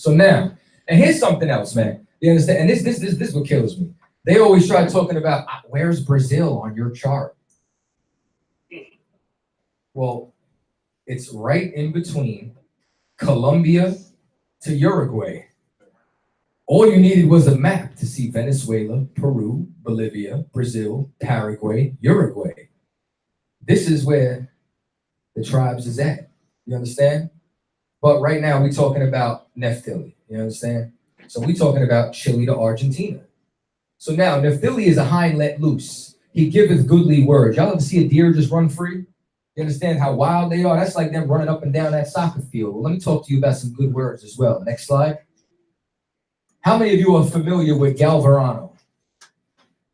So now, and here's something else, man. You understand? And this is what kills me. They always try talking about, where's Brazil on your chart? Well, it's right in between Colombia to Uruguay. All you needed was a map to see Venezuela, Peru, Bolivia, Brazil, Paraguay, Uruguay. This is where the tribes is at. You understand? But right now we're talking about Naphtali. You understand? So we're talking about Chile to Argentina. So now Naphtali is a hind let loose. He giveth goodly words. Y'all ever see a deer just run free? You understand how wild they are? That's like them running up and down that soccer field. Well, let me talk to you about some good words as well. Next slide. How many of you are familiar with Galvarano?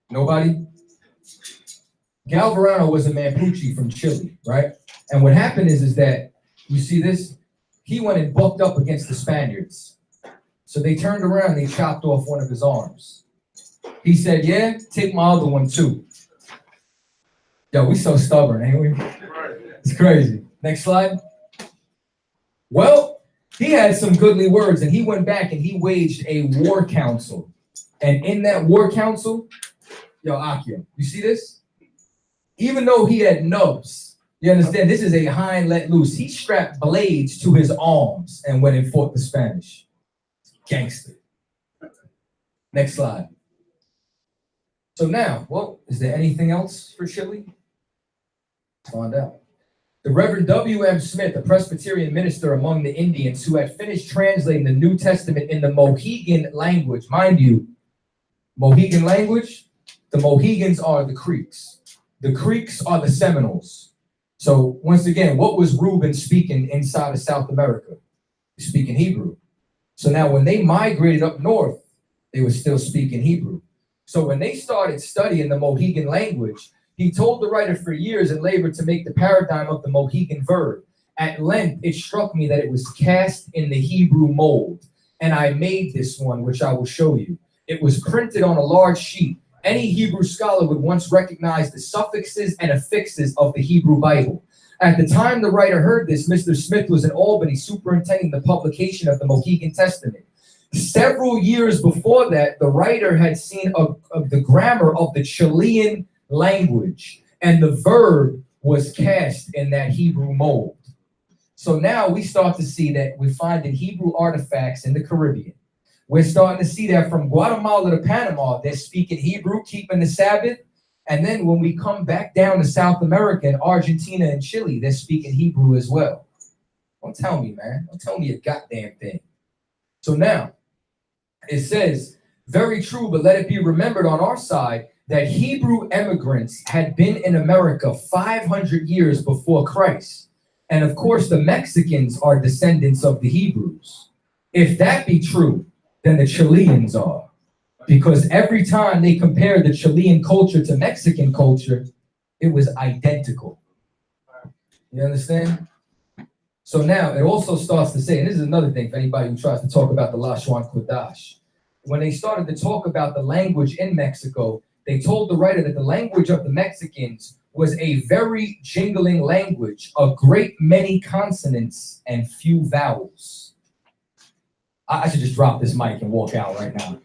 Nobody? Galvarano was a Mapuche from Chile, right? And what happened is that, you see this? He went and bucked up against the Spaniards. So they turned around and they chopped off one of his arms. He said, yeah, take my other one too. Yo, we so stubborn, ain't we? It's crazy. Next slide. Well, he had some goodly words, and he went back and he waged a war council. And in that war council, yo, Akia, you see this? Even though he had nubs, you understand, this is a hind let loose. He strapped blades to his arms and went and fought the Spanish. Gangster. Next slide. So now, well, is there anything else for Chile? Let's find out. The Reverend W.M. Smith, a Presbyterian minister among the Indians who had finished translating the New Testament in the Mohegan language. Mind you, Mohegan language, the Mohegans are the Creeks. The Creeks are the Seminoles. So once again, what was Reuben speaking inside of South America? Speaking Hebrew. So now when they migrated up north, they were still speaking Hebrew. So when they started studying the Mohegan language, he told the writer for years and labored to make the paradigm of the Mohegan verb. At length, it struck me that it was cast in the Hebrew mold, and I made this one, which I will show you. It was printed on a large sheet. Any Hebrew scholar would once recognize the suffixes and affixes of the Hebrew Bible. At the time the writer heard this, Mr. Smith was in Albany superintending the publication of the Mohegan Testament. Several years before that, the writer had seen the grammar of the Chilean language, and the verb was cast in that Hebrew mold. So now we start to see that we're finding Hebrew artifacts in the Caribbean. We're starting to see that from Guatemala to Panama, they're speaking Hebrew, keeping the Sabbath. And then when we come back down to South America and Argentina and Chile, they're speaking Hebrew as well. Don't tell me, man. Don't tell me a goddamn thing. So now it says, very true, but let it be remembered on our side that Hebrew immigrants had been in America 500 years before Christ. And of course, the Mexicans are descendants of the Hebrews. If that be true, then the Chileans are. Because every time they compare the Chilean culture to Mexican culture, it was identical. You understand? So now it also starts to say, and this is another thing for anybody who tries to talk about the Lashon Kodash. When they started to talk about the language in Mexico, they told the writer that the language of the Mexicans was a very jingling language, a great many consonants and few vowels. I should just drop this mic and walk out right now.